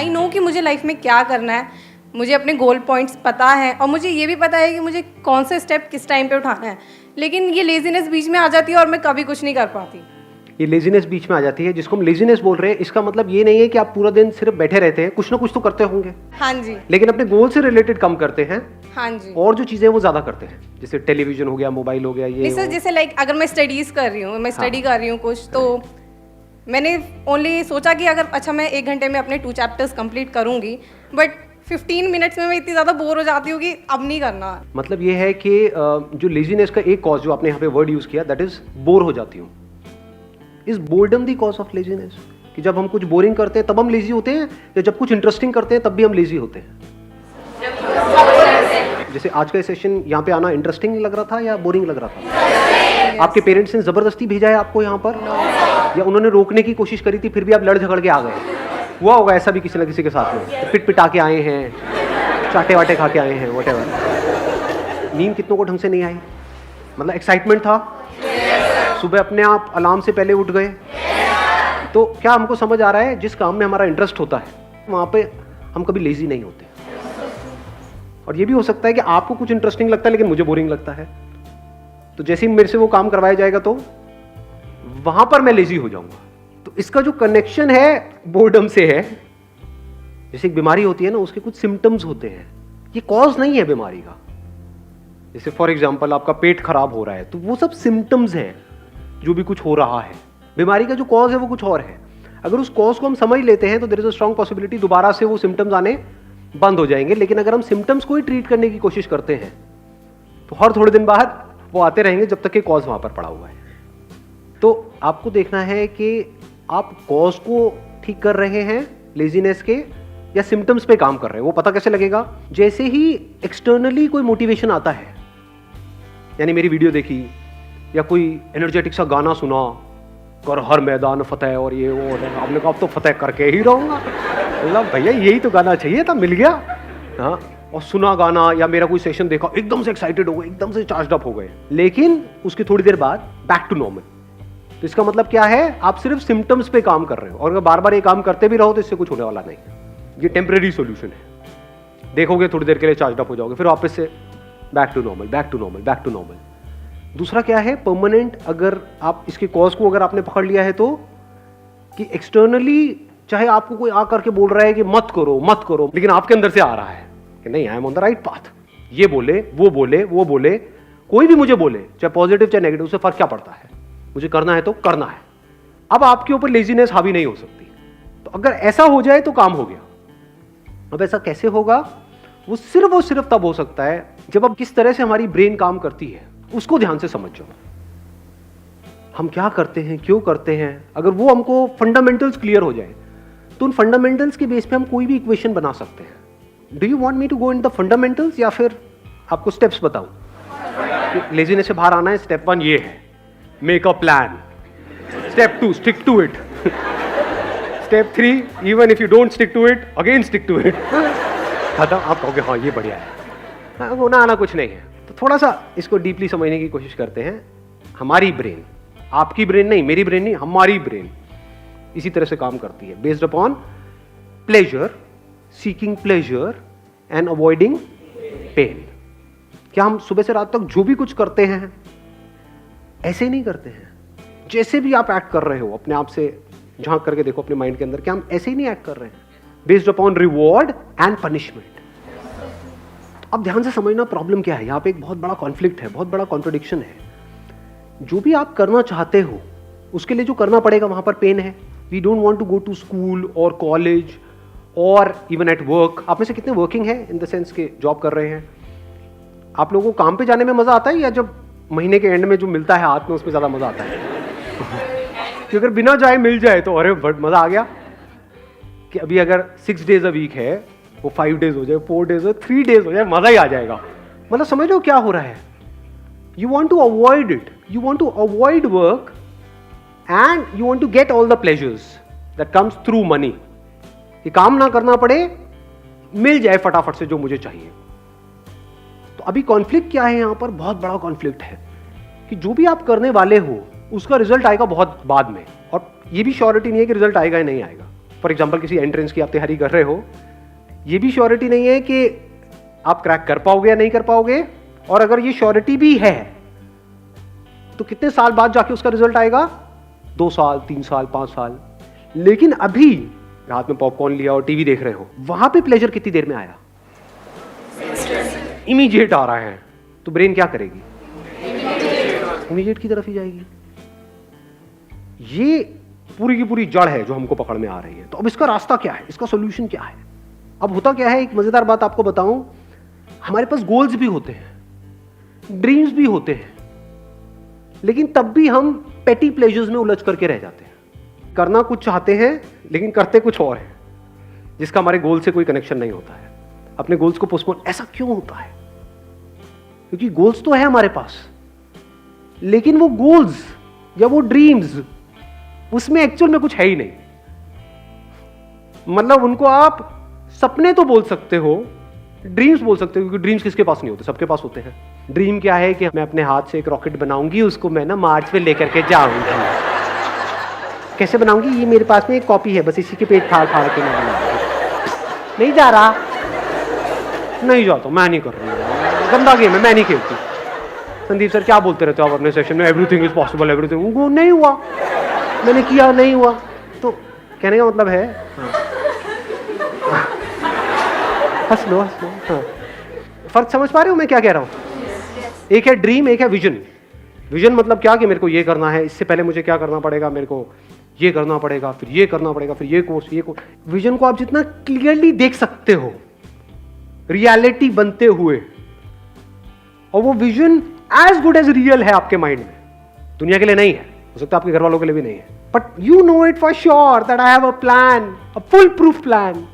I know कि मुझे life में क्या करना है, मुझे अपने गोल पॉइंट्स पता है और मुझे ये भी पता है कि मुझे कौन से स्टेप किस टाइम पे उठाना है, लेकिन ये लेजीनेस बीच में आ जाती है और मैं कभी कुछ नहीं कर पाती। ये लेजीनेस बीच में आ जाती है, जिसको हम लेजीनेस बोल रहे हैं, इसका मतलब ये नहीं है कि आप पूरा दिन सिर्फ बैठे रहते हैं, कुछ ना कुछ तो करते होंगे। हाँ जी। लेकिन अपने गोल से रिलेटेड कम करते हैं। हाँ जी। और जो चीजें वो ज्यादा करते हैं, जैसे टेलीविजन हो गया, मोबाइल हो गया, ये जैसे लाइक अगर मैं स्टडीज कर रही हूँ, मैं स्टडी कर रही हूँ कुछ, तो मैंने ओनली सोचा कि अगर अच्छा मैं 1 घंटे में अपने 2 चैप्टर्स कंप्लीट करूंगी, बट 15 मिनट्स में मैं इतनी ज़्यादा बोर हो जाती हूँ कि अब नहीं करना। मतलब ये है कि जो लेजीनेस का एक कॉज जो आपने यहाँ पे वर्ड यूज किया, दैट इज बोर हो जाती हूँ। Is boredom the cause of laziness? कि जब हम कुछ बोरिंग करते हैं तब हम लेजी होते हैं, या जब कुछ इंटरेस्टिंग करते हैं तब भी हम लेजी होते हैं? जैसे आज का सेशन यहाँ पे आना इंटरेस्टिंग लग रहा था या बोरिंग लग रहा था? आपके पेरेंट्स ने जबरदस्ती भेजा है आपको यहाँ पर, या उन्होंने रोकने की कोशिश करी थी फिर भी आप लड़ झगड़ के आ गए? हुआ होगा ऐसा भी किसी न किसी के साथ में, पिट पिटा के आए हैं, चाटे वाटे खा के आए हैं, व्हाटएवर। नींद कितनों को ढंग से नहीं आई, मतलब एक्साइटमेंट था, सुबह अपने आप अलार्म से पहले उठ गए। तो क्या हमको समझ आ रहा है, जिस काम में हमारा इंटरेस्ट होता है वहाँ पे हम कभी लेजी नहीं होते। और ये भी हो सकता है कि आपको कुछ इंटरेस्टिंग लगता है लेकिन मुझे बोरिंग लगता है, तो जैसे ही मेरे से वो काम करवाया जाएगा तो वहां पर मैं लेजी हो जाऊंगा। तो इसका जो कनेक्शन है बोर्डम से है। जैसे एक बीमारी होती है ना, उसके कुछ सिम्टम्स होते हैं, ये कॉज नहीं है बीमारी का। जैसे फॉर एग्जांपल आपका पेट खराब हो रहा है, तो वो सब सिम्टम्स हैं जो भी कुछ हो रहा है। बीमारी का जो कॉज है वो कुछ और है। अगर उस कॉज को हम समझ लेते हैं तो there is a strong possibility दोबारा से वो सिम्टम्स आने बंद हो जाएंगे। लेकिन अगर हम सिम्टम्स को ही ट्रीट करने की कोशिश करते हैं तो हर थोड़े दिन बाद वो आते रहेंगे जब तक कि कॉज वहां पर पड़ा हुआ है। तो आपको देखना है कि आप कॉज को ठीक कर रहे हैं लेजीनेस के, या सिम्टम्स पे काम कर रहे हैं। वो पता कैसे लगेगा? जैसे ही एक्सटर्नली कोई मोटिवेशन आता है, यानी मेरी वीडियो देखी या कोई एनर्जेटिक सा गाना सुना, कर हर मैदान फतेह और ये वो, आपने कहा अब तो फतेह करके ही रहूंगा। मतलब भैया यही तो गाना चाहिए था, मिल गया। हाँ, और सुना गाना या मेरा कोई सेशन देखा, एकदम से एक्साइटेड हो गए, एकदम से चार्ज अप हो गए, लेकिन उसकी थोड़ी देर बाद बैक टू नॉर्मल। तो इसका मतलब क्या है? आप सिर्फ सिम्टम्स पे काम कर रहे हो, और अगर बार बार ये काम करते भी रहो तो इससे कुछ होने वाला नहीं। ये टेम्परेरी सॉल्यूशन है, देखोगे थोड़ी देर के लिए चार्ज अप हो जाओगे, फिर वापस से back to normal, back to normal, back to normal. दूसरा क्या है? परमानेंट। अगर आप इसके कॉज को अगर आपने पकड़ लिया है तो, कि एक्सटर्नली चाहे आपको कोई आकर के बोल रहा है कि मत करो मत करो, लेकिन आपके अंदर से आ रहा है कि नहीं, I am on the right path. ये बोले, वो बोले, वो बोले, कोई भी मुझे बोले, चाहे पॉजिटिव चाहे नेगेटिव, उससे फर्क क्या पड़ता है? मुझे करना है तो करना है। अब आपके ऊपर लेजीनेस हावी नहीं हो सकती। तो अगर ऐसा हो जाए तो काम हो गया। अब ऐसा कैसे होगा? वो सिर्फ तब हो सकता है जब अब किस तरह से हमारी ब्रेन काम करती है उसको ध्यान से समझ जाओ। हम क्या करते हैं, क्यों करते हैं, अगर वो हमको फंडामेंटल्स क्लियर हो जाए तो उन फंडामेंटल्स के बेस पे हम कोई भी इक्वेशन बना सकते हैं। Do you want me to go in the fundamentals, या फिर आपको स्टेप्स बताऊं? लेजीनेस से बाहर आना है, स्टेप 1 ये है, make a plan. Step 2 stick to it. Step 3 even if you don't stick to it, again stick to it. खत्म। आप कहोगे हाँ ये बढ़िया है, हाँ, होना आना कुछ नहीं है। तो थोड़ा सा इसको डीपली समझने की कोशिश करते हैं। हमारी ब्रेन, आपकी ब्रेन नहीं, मेरी ब्रेन नहीं, हमारी ब्रेन इसी तरह से काम करती है, based upon pleasure, seeking pleasure and avoiding pain. क्या हम सुबह से रात तक जो भी कुछ करते हैं ऐसे ही नहीं करते हैं? जैसे भी आप एक्ट कर रहे हो, अपने आप से झांक करके देखो अपने माइंड के अंदर, क्या हम ऐसे ही नहीं एक्ट कर रहे हैं? Based upon reward and punishment. अब ध्यान से समझना प्रॉब्लम क्या है। यहां पे एक बहुत बड़ा कॉन्फ्लिक्ट है, बहुत बड़ा कॉन्ट्रडिक्शन है। जो भी आप करना चाहते हो उसके लिए जो करना पड़ेगा वहां पर पेन है। We don't want to go to school और कॉलेज और इवन एट वर्क। आप में से कितने वर्किंग है, इन द सेंस के जॉब कर रहे हैं? आप लोगों को काम पे जाने में मजा आता है, या जब महीने के एंड में जो मिलता है हाथ में उसमें ज्यादा मजा आता है? कि अगर बिना जाए मिल जाए तो अरे मजा आ गया। कि अभी अगर 6 days अ वीक है, वो 5 days हो जाए, 4 days हो, 3 days हो जाए, मजा ही आ जाएगा। मतलब समझ लो क्या हो रहा है। You want to avoid it, you want to avoid work and you want to get all the pleasures that comes through money. ये काम ना करना पड़े, मिल जाए फटाफट से जो मुझे चाहिए। तो अभी कॉन्फ्लिक्ट क्या है यहां पर? बहुत बड़ा कॉन्फ्लिक्ट है कि जो भी आप करने वाले हो उसका रिजल्ट आएगा बहुत बाद में, और ये भी श्योरिटी नहीं है कि रिजल्ट आएगा या नहीं आएगा। फॉर एग्जाम्पल किसी एंट्रेंस की आप तैयारी कर रहे हो, ये भी श्योरिटी नहीं है कि आप क्रैक कर पाओगे या नहीं कर पाओगे, और अगर ये श्योरिटी भी है तो कितने साल बाद जाके उसका रिजल्ट आएगा, 2 साल, 3 साल, 5 साल। लेकिन अभी रात में पॉपकॉर्न लिया और टीवी देख रहे हो, वहां पे प्लेजर कितनी देर में आया, इमीडिएट आ रहा है, तो ब्रेन क्या करेगी, इमीडिएट की तरफ ही जाएगी। ये पूरी की पूरी जड़ है जो हमको पकड़ में आ रही है। तो अब इसका रास्ता क्या है, इसका सोल्यूशन क्या है? अब होता क्या है, एक मजेदार बात आपको बताऊं, हमारे पास गोल्स भी होते हैं, ड्रीम्स भी होते हैं, लेकिन तब भी हम पेटी प्लेजर्स में उलझ करके रह जाते हैं। करना कुछ चाहते हैं लेकिन करते कुछ और है, जिसका हमारे गोल से कोई कनेक्शन नहीं होता है। अपने गोल्स को पोस्टपोन, ऐसा क्यों होता है? क्योंकि गोल्स तो है हमारे पास, लेकिन वो गोल्स या वो ड्रीम्स, उसमें एक्चुअल में कुछ है ही नहीं। मतलब उनको आप सपने तो बोल सकते हो, ड्रीम्स बोल सकते हो, क्योंकि ड्रीम्स किसके पास नहीं होते, सबके पास होते हैं। ड्रीम क्या है कि मैं अपने हाथ से एक रॉकेट बनाऊंगी, उसको मैं ना मार्च पे लेकर के जाऊंगी। कैसे बनाऊंगी, ये मेरे पास में एक कॉपी है, बस इसी के पेट फाड़ फाड़ के मैं बनाऊंगी। नहीं जा रहा, नहीं जाता, मैं नहीं कर रही, गंदा गेम है, मैं नहीं खेलती। संदीप सर क्या बोलते रहते हो आप अपने सेशन में, एवरीथिंग इज पॉसिबल, एवरीथिंग। वो नहीं हुआ, मैंने किया, नहीं हुआ। तो कहने का मतलब है, हंस लो हंस लो, हाँ। फर्क समझ पा रहे हो मैं क्या कह रहा हूँ? एक है ड्रीम, एक है विजन। विजन मतलब क्या, कि मेरे को ये करना है, इससे पहले मुझे क्या करना पड़ेगा, मेरे को ये करना पड़ेगा, फिर ये करना पड़ेगा, फिर ये कोर्स, ये कोर्स। विजन को आप जितना क्लियरली देख सकते हो रियलिटी बनते हुए, और वो vision as good as real है आपके माइंड में, दुनिया के लिए नहीं है, हो सकता है आपके घर वालों के लिए भी नहीं है, but you know it for sure that I have a plan, a full proof plan.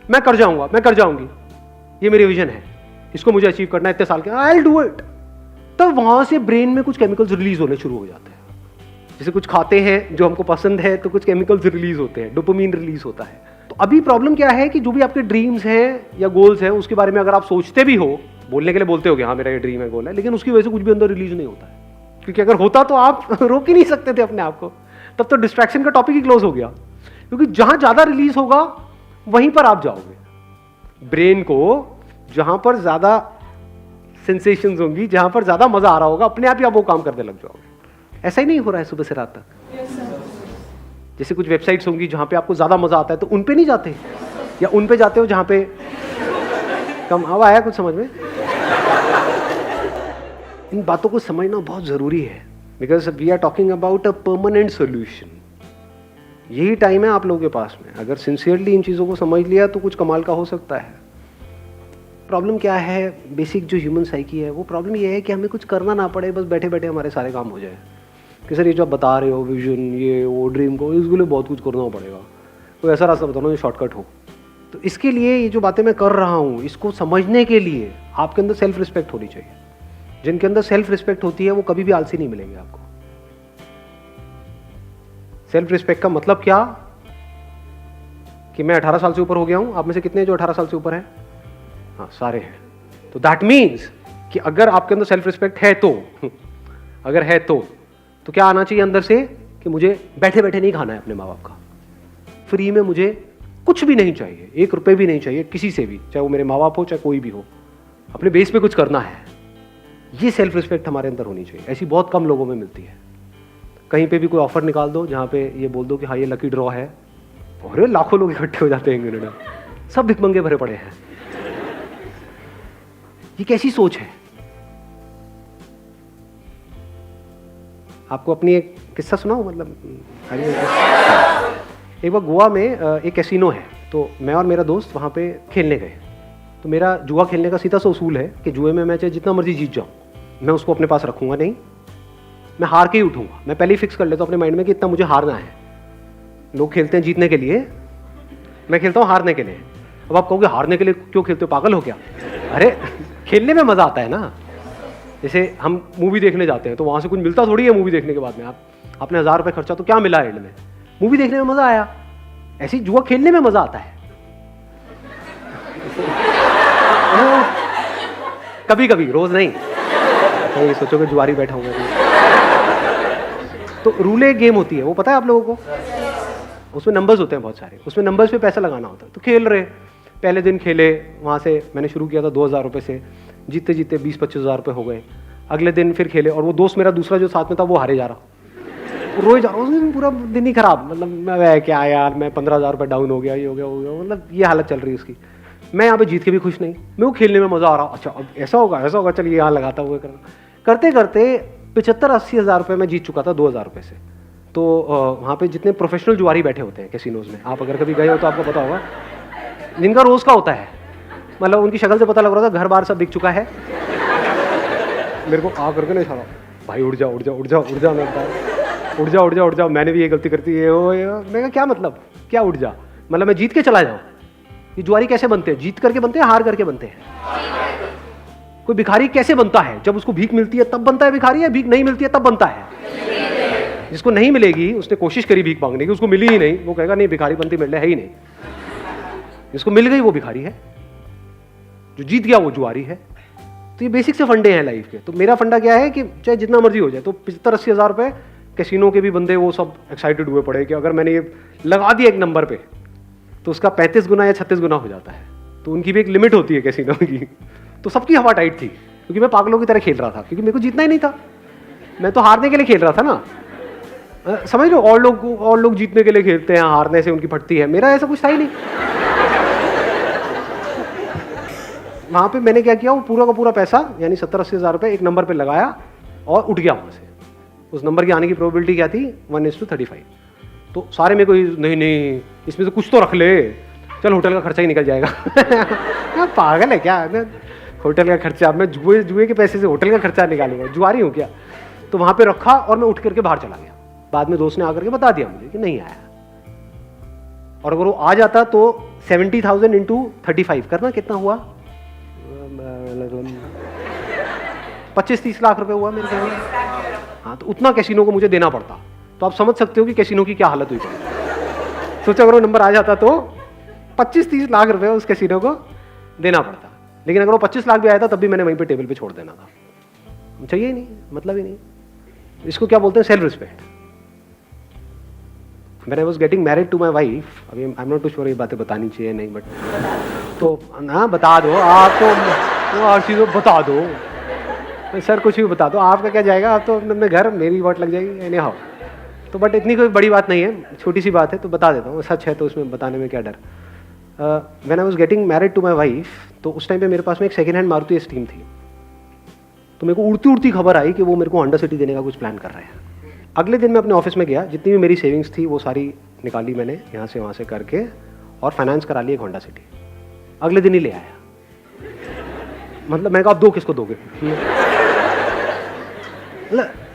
मैं कर जाऊंगा, मैं कर जाऊंगी, ये मेरी विजन है, इसको मुझे अचीव करना है इतने साल के, आई विल डू इट। तो वहां से ब्रेन में कुछ केमिकल्स रिलीज होने शुरू हो जाते हैं। जैसे कुछ खाते हैं जो हमको पसंद है तो कुछ केमिकल्स रिलीज होते हैं, डोपामिन रिलीज होता है। तो अभी प्रॉब्लम क्या है कि जो भी आपके ड्रीम्स हैं या गोल्स हैं, उसके बारे में अगर आप सोचते भी हो, बोलने के लिए बोलते हो कि हाँ मेरा ये ड्रीम है, गोल है, लेकिन उसकी वजह से कुछ भी अंदर रिलीज नहीं होता है। क्योंकि अगर होता तो आप रोक ही नहीं सकते थे अपने आप को, तब तो डिस्ट्रैक्शन का टॉपिक ही क्लोज हो गया। क्योंकि जहां ज्यादा रिलीज होगा वहीं पर आप जाओगे। ब्रेन को जहां पर ज्यादा सेंसेशंस होंगी, जहां पर ज्यादा मजा आ रहा होगा, अपने आप ही आप वो काम करने लग जाओगे। ऐसा ही नहीं हो रहा है सुबह से रात तक? जैसे कुछ वेबसाइट्स होंगी जहां पे आपको ज्यादा मजा आता है, तो उन पे नहीं जाते, या उन पे जाते हो जहां पे कम। अब आया कुछ समझ में? इन बातों को समझना बहुत जरूरी है, because we are talking about a permanent solution. यही टाइम है आप लोगों के पास में, अगर सिंसियरली इन चीज़ों को समझ लिया तो कुछ कमाल का हो सकता है। प्रॉब्लम क्या है, बेसिक जो ह्यूमन साइकी है, वो प्रॉब्लम ये है कि हमें कुछ करना ना पड़े, बस बैठे बैठे हमारे सारे काम हो जाए। कि सर ये जो आप बता रहे हो, विजन, ये वो ड्रीम को, इसके लिए बहुत कुछ करना पड़ेगा, कोई ऐसा रास्ता बताओ जो शॉर्टकट हो। तो इसके लिए ये जो बातें मैं कर रहा हूँ, इसको समझने के लिए आपके अंदर सेल्फ रिस्पेक्ट होनी चाहिए। जिनके अंदर सेल्फ रिस्पेक्ट होती है वो कभी भी आलसी नहीं मिलेंगे आपको। सेल्फ रिस्पेक्ट का मतलब क्या, कि मैं 18 साल से ऊपर हो गया हूं। आप में से कितने जो 18 साल से ऊपर हैं? हाँ, सारे हैं। तो दैट मीन्स कि अगर आपके अंदर सेल्फ रिस्पेक्ट है तो अगर है तो क्या आना चाहिए अंदर से, कि मुझे बैठे बैठे नहीं खाना है अपने माँ बाप का, फ्री में मुझे कुछ भी नहीं चाहिए, 1 रुपए भी नहीं चाहिए किसी से भी, चाहे वो मेरे माँ बाप हो चाहे कोई भी हो, अपने बेस पे कुछ करना है। ये सेल्फ रिस्पेक्ट हमारे अंदर होनी चाहिए। ऐसी बहुत कम लोगों में मिलती है। कहीं पे भी कोई ऑफर निकाल दो जहाँ पे ये बोल दो कि हाँ ये लकी ड्रॉ है, और लाखों लोग इकट्ठे हो जाते हैं कनाडा, सब भिखमंगे भरे पड़े हैं। ये कैसी सोच है? आपको अपनी एक किस्सा सुनाऊं, मतलब एक बार गोवा में एक कैसीनो है, तो मैं और मेरा दोस्त वहाँ पे खेलने गए। तो मेरा जुआ खेलने का सीधा सा उसूल है कि जुए में मैं चाहे जितना मर्जी जीत जाऊँ, मैं उसको अपने पास रखूँगा नहीं, मैं हार के ही उठूँगा। मैं पहले ही फिक्स कर लेता हूँ अपने माइंड में कि इतना मुझे हारना है। लोग खेलते हैं जीतने के लिए, मैं खेलता हूँ हारने के लिए। अब आप कहोगे हारने के लिए क्यों खेलते हो, पागल हो क्या? अरे खेलने में मज़ा आता है ना। जैसे हम मूवी देखने जाते हैं तो वहाँ से कुछ मिलता थोड़ी है मूवी देखने के बाद में। आपने 1000 रुपये खर्चा तो क्या मिला एंड में? मूवी देखने में मज़ा आया। ऐसे ही जुआ खेलने में मज़ा आता है कभी कभी, रोज नहीं। तो सोचोगे जुआरी बैठा हूँ मैं। तो रूले गेम होती है, वो पता है आप लोगों को? उसमें नंबर्स होते हैं बहुत सारे, उसमें नंबर्स पे पैसा लगाना होता है। तो खेल रहे, पहले दिन खेले, वहाँ से मैंने शुरू किया था 2,000 रुपये से, जीते जीते 20-25 हज़ार रुपये हो गए। अगले दिन फिर खेले और वो दोस्त मेरा दूसरा जो साथ में था वो हारे जा रहा, रोए जा रहा, उस दिन पूरा दिन ही खराब, मतलब मैं क्या यार, मैं 15,000 रुपये डाउन हो गया, ये हो गया, मतलब ये हालत चल रही है उसकी। मैं यहाँ पे जीत के भी खुश नहीं, मेरे को खेलने में मज़ा आ रहा, अच्छा अब ऐसा होगा चलिए यहाँ लगाता हुआ करते करते 75-80 हज़ार रुपये मैं जीत चुका था 2,000 रुपये से। तो वहाँ पे जितने प्रोफेशनल जुआरी बैठे होते हैं कैसीनोज में, आप अगर कभी गए हो तो आपको पता होगा, जिनका रोज़ का होता है, मतलब उनकी शक्ल से पता लग रहा था घर बार सब बिक चुका है। मेरे को आ करके नहीं इशारा, भाई उड़ जा उड़ जा उड़ जा उड़ जा, मैं उड़ जा उड़ जा उड़ जा, मैंने भी ये गलती करती है, मैं कहा क्या मतलब, क्या उड़ जा, मतलब मैं जीत के चला जाऊँ? ये जुआरी कैसे बनते हैं? जीत करके बनते हैं, हार करके बनते हैं? कोई भिखारी कैसे बनता है? जब उसको भीख मिलती है तब बनता है भिखारी, या भीख नहीं मिलती है तब बनता है? जिसको नहीं मिलेगी, उसने कोशिश करी भीख मांगने की, उसको मिली ही नहीं, वो कहेगा नहीं भिखारी बनती मिल है ही नहीं। जिसको मिल गई वो भिखारी है, जो जीत गया वो जुआरी है। तो ये बेसिक से फंडे हैं लाइफ के। तो मेरा फंडा क्या है कि चाहे जितना मर्जी हो जाए, तो 75-80 हज़ार रुपये कैसीनो के भी बंदे वो सब एक्साइटेड हुए पड़े कि अगर मैंने ये लगा दिया एक नंबर पे तो उसका 35 गुना या 36 गुना हो जाता है। तो उनकी भी एक लिमिट होती है कैसीनो की। तो सबकी हवा टाइट थी, क्योंकि मैं पागलों की तरह खेल रहा था, क्योंकि मेरे को जीतना ही नहीं था, मैं तो हारने के लिए खेल रहा था ना। समझ लो, और लोग जीतने के लिए खेलते हैं, हारने से उनकी फटती है, मेरा ऐसा कुछ था ही नहीं। वहाँ पे मैंने क्या किया, वो पूरा का पूरा पैसा यानी 70-80 हज़ार रुपये एक नंबर पे लगाया और उठ गया वहाँ से। उस नंबर की आने की प्रोबेबिलिटी क्या थी? 1:35। तो सारे में कोई नहीं इसमें से कुछ तो रख ले, चल होटल का खर्चा ही निकल जाएगा। पागल है क्या, होटल का खर्चा, मैं जुए के पैसे से होटल का खर्चा निकालूंगा, जुआरी हूँ क्या? तो वहाँ पे रखा और मैं उठ करके बाहर चला गया। बाद में दोस्त ने आकर के बता दिया मुझे कि नहीं आया, और अगर वो आ जाता तो 70,000 × 35 करना कितना हुआ? 25-30 लाख रुपए हुआ मेरे ख्याल में। हाँ, तो उतना कैसीनो को मुझे देना पड़ता। तो आप समझ सकते हो कि कैसीनो की क्या हालत हुई पड़ी। सोचो अगर वो नंबर आ जाता तो 25-30 लाख रुपए उस कैसीनो को देना पड़ता। लेकिन अगर वो 25 लाख भी आया था तब भी मैंने वहीं पे टेबल पे छोड़ देना था, चाहिए ही नहीं, मतलब ही नहीं। इसको क्या बोलते हैं? Self respect. When I was getting married to my wife, अभी I am not too sure ये बातें बतानी चाहिए नहीं, बट तो ना बता दो आप, तो हर चीज़ बता दो सर, कुछ भी बता दो, आपका क्या जाएगा, आप तो अपने घर, मेरी वाट लग जाएगी एनी हाउ। तो बट इतनी कोई बड़ी बात नहीं है, छोटी सी बात है, तो बता देता हूँ, सच है तो उसमें बताने में क्या डर। When I was getting married to my wife, तो उस टाइम पे मेरे पास में एक सेकेंड हैंड मारुति स्टीम थी। तो मेरे को उड़ती उड़ती खबर आई कि वो मेरे को होंडा सिटी देने का कुछ प्लान कर रहे हैं। अगले दिन मैं अपने ऑफिस में गया, जितनी भी मेरी सेविंग्स थी वो सारी निकाली मैंने यहाँ से वहाँ से करके, और फाइनेंस करा ली एक होंडा सिटी। अगले दिन ही ले आया। मतलब मैं कहा आप दो किसको दोगे?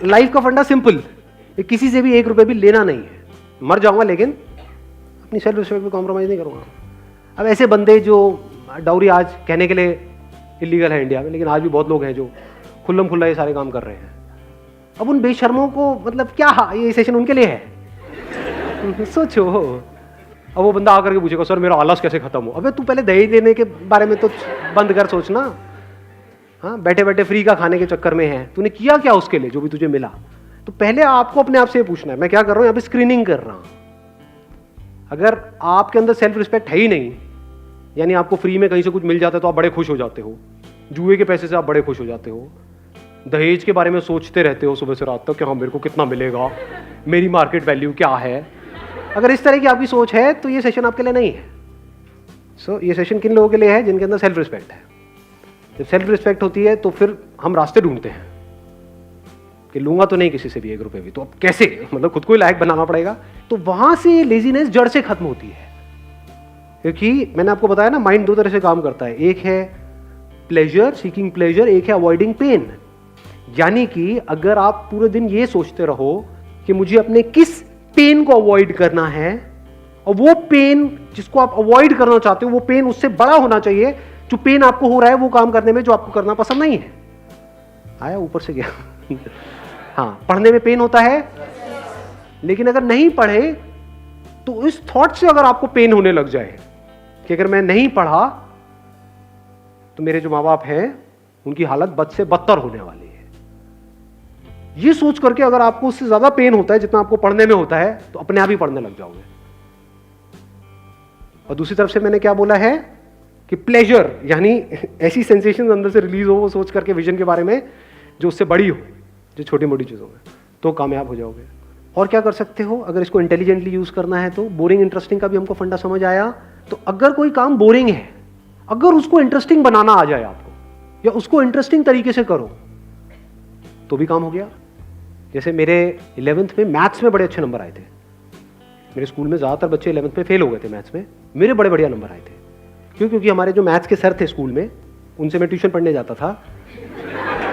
लाइफ का फंडा सिंपल, किसी से भी 1 रुपये भी लेना नहीं है। मर जाऊंगा लेकिन अपनी सेल्फ रिस्पेक्ट पे कॉम्प्रोमाइज़ नहीं करूँगा। अब ऐसे बंदे जो डाउरी आज कहने के लिए इलीगल है इंडिया में, लेकिन आज भी बहुत लोग हैं जो खुल्लम खुल्ला ये सारे काम कर रहे हैं। अब उन बेशर्मों को मतलब क्या ये सेशन उनके लिए है? सोचो। अब वो बंदा आकर के पूछेगा सर मेरा आलस कैसे खत्म हो? अबे तू पहले दहेज लेने के बारे में तो बंद कर सोचना। हाँ, बैठे बैठे फ्री का खाने के चक्कर में है, तूने किया क्या उसके लिए जो भी तुझे मिला? तो पहले आपको अपने आप से पूछना है, मैं क्या कर रहा हूँ यहाँ पे? स्क्रीनिंग कर रहा हूँ। अगर आपके अंदर सेल्फ रिस्पेक्ट है ही नहीं, यानी आपको फ्री में कहीं से कुछ मिल जाता है तो आप बड़े खुश हो जाते हो, जुए के पैसे से आप बड़े खुश हो जाते हो, दहेज के बारे में सोचते रहते हो सुबह से रात तक कि हाँ मेरे को कितना मिलेगा, मेरी मार्केट वैल्यू क्या है। अगर इस तरह की आपकी सोच है तो ये सेशन आपके लिए नहीं है। सो ये सेशन किन लोगों के लिए है? जिनके अंदर सेल्फ रिस्पेक्ट है। जब सेल्फ रिस्पेक्ट होती है तो फिर हम रास्ते ढूंढते हैं कि लूंगा तो नहीं किसी से भी 1 रुपये भी, तो अब कैसे, मतलब खुद को ही लायक बनाना पड़ेगा। तो वहां से लेजीनेस जड़ से खत्म होती है, क्योंकि मैंने आपको बताया ना, माइंड 2 तरह से काम करता है। एक है प्लेजर, सीकिंग प्लेजर, एक है अवॉइडिंग पेन। यानी कि अगर आप पूरे दिन ये सोचते रहो कि मुझे अपने किस पेन को अवॉइड करना है, और वो पेन जिसको आप अवॉइड करना चाहते हो वो पेन उससे बड़ा होना चाहिए जो पेन आपको हो रहा है वो काम करने में जो आपको करना पसंद नहीं है। आया ऊपर से गया। हाँ, पढ़ने में पेन होता है, लेकिन अगर नहीं पढ़े तो इस थॉट से अगर आपको पेन होने लग जाए कि अगर मैं नहीं पढ़ा तो मेरे जो माँ बाप हैं उनकी हालत बद से बदतर होने वाली है, ये सोच करके अगर आपको उससे ज्यादा पेन होता है जितना आपको पढ़ने में होता है तो अपने आप ही पढ़ने लग जाओगे। और दूसरी तरफ से मैंने क्या बोला है कि प्लेजर, यानी ऐसी सेंसेशन अंदर से रिलीज हो वो सोच करके विजन के बारे में जो उससे बड़ी हो, जो छोटी मोटी चीज़ों में, तो कामयाब हो जाओगे। और क्या कर सकते हो अगर इसको इंटेलिजेंटली यूज़ करना है तो? बोरिंग इंटरेस्टिंग का भी हमको फंडा समझ आया। तो अगर कोई काम बोरिंग है, अगर उसको इंटरेस्टिंग बनाना आ जाए आपको, या उसको इंटरेस्टिंग तरीके से करो, तो भी काम हो गया। जैसे मेरे 11th में मैथ्स में बड़े अच्छे नंबर आए थे। मेरे स्कूल में ज़्यादातर बच्चे 11th में फेल हो गए थे मैथ्स में, मेरे बड़े बढ़िया नंबर आए थे। क्यों? क्योंकि हमारे जो मैथ्स के सर थे स्कूल में, उनसे मैं ट्यूशन पढ़ने जाता था,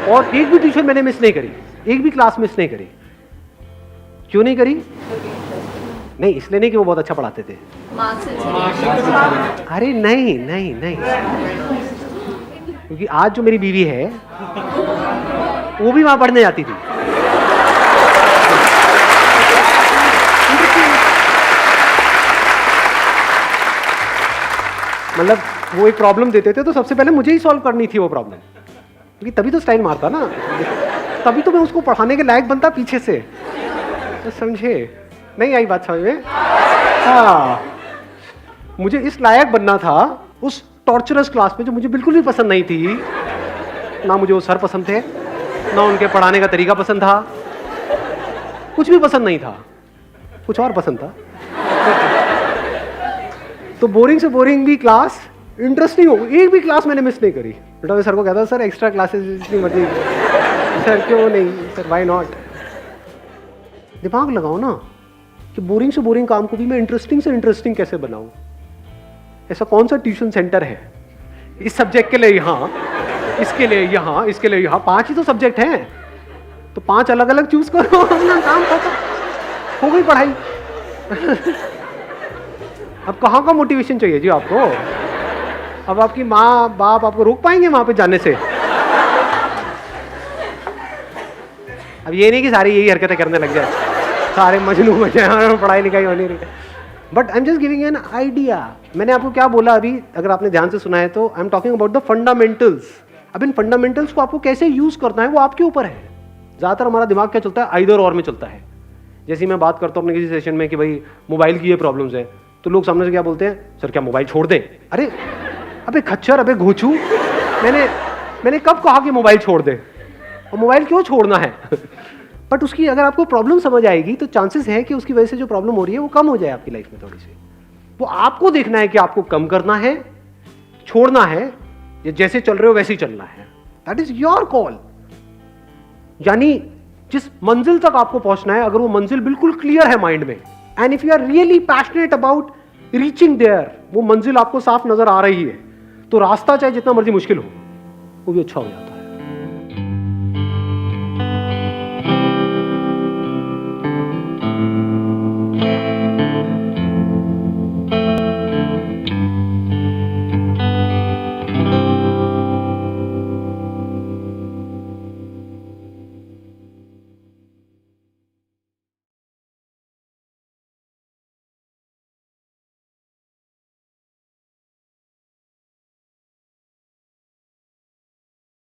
और एक भी ट्यूशन मैंने मिस नहीं करी, एक भी क्लास मिस नहीं करी। क्यों नहीं करी? नहीं इसलिए नहीं कि वो बहुत अच्छा पढ़ाते थे, अरे नहीं नहीं नहीं, क्योंकि आज जो मेरी बीवी है वो भी वहां पढ़ने जाती थी। मतलब वो एक प्रॉब्लम देते थे तो सबसे पहले मुझे ही सॉल्व करनी थी वो प्रॉब्लम, क्योंकि तभी तो स्टाइल मारता ना, तभी तो मैं उसको पढ़ाने के लायक बनता पीछे से। तो समझे? नहीं आई बात समझ में? हाँ, मुझे इस लायक बनना था उस टॉर्चरस क्लास में जो मुझे बिल्कुल भी पसंद नहीं थी। ना मुझे वो सर पसंद थे, ना उनके पढ़ाने का तरीका पसंद था, कुछ भी पसंद नहीं था, कुछ और पसंद था। तो बोरिंग से बोरिंग भी क्लास इंटरेस्टिंग हो, एक भी क्लास मैंने मिस नहीं करी। बेटा मैं सर को कहता सर एक्स्ट्रा क्लासेस जितनी मर्जी, सर क्यों नहीं, सर व्हाई नॉट। दिमाग लगाओ ना कि बोरिंग से बोरिंग काम को भी मैं इंटरेस्टिंग से इंटरेस्टिंग कैसे बनाऊं। ऐसा कौन सा ट्यूशन सेंटर है इस सब्जेक्ट के लिए यहाँ, इसके लिए यहाँ, इसके लिए यहाँ, 5 ही तो सब्जेक्ट हैं, तो 5 अलग अलग चूज करो, अपना काम खत्म, हो गई पढ़ाई। अब कहाँ का मोटिवेशन चाहिए जी आपको? अब आपकी माँ बाप आपको रोक पाएंगे वहां पे जाने से? अब ये नहीं कि सारी यही हरकतें करने लग जाए, सारे मजनू बन जाए, पढ़ाई लिखाई होनी नहीं। But I am just giving an idea. मैंने आपको क्या बोला अभी, अगर आपने ध्यान से सुना है तो, I am talking about the fundamentals. अब इन फंडामेंटल्स को आपको कैसे यूज करना है वो आपके ऊपर है। ज्यादातर हमारा दिमाग क्या चलता है, आइदर और में चलता है। जैसे मैं बात करता हूँ अपने किसी सेशन में कि भाई मोबाइल की ये प्रॉब्लम्स है, तो लोग सामने से क्या बोलते हैं, सर क्या मोबाइल छोड़ दें? अरे अबे खच्चर, अबे घोचू, मैंने कब कहा कि मोबाइल छोड़ दे? और मोबाइल क्यों छोड़ना है? बट उसकी अगर आपको प्रॉब्लम समझ आएगी तो चांसेस है कि उसकी वजह से जो प्रॉब्लम हो रही है वो कम हो जाए आपकी लाइफ में थोड़ी सी। वो आपको देखना है कि आपको कम करना है, छोड़ना है, या जैसे चल रहे हो वैसे ही चलना है। That is your call. यानी जिस मंजिल तक आपको पहुंचना है, अगर वो मंजिल बिल्कुल क्लियर है माइंड में, and if you are really passionate about reaching there, वो मंजिल आपको साफ नजर आ रही है, तो रास्ता चाहे जितना मर्जी मुश्किल हो वो भी अच्छा हो जाता है।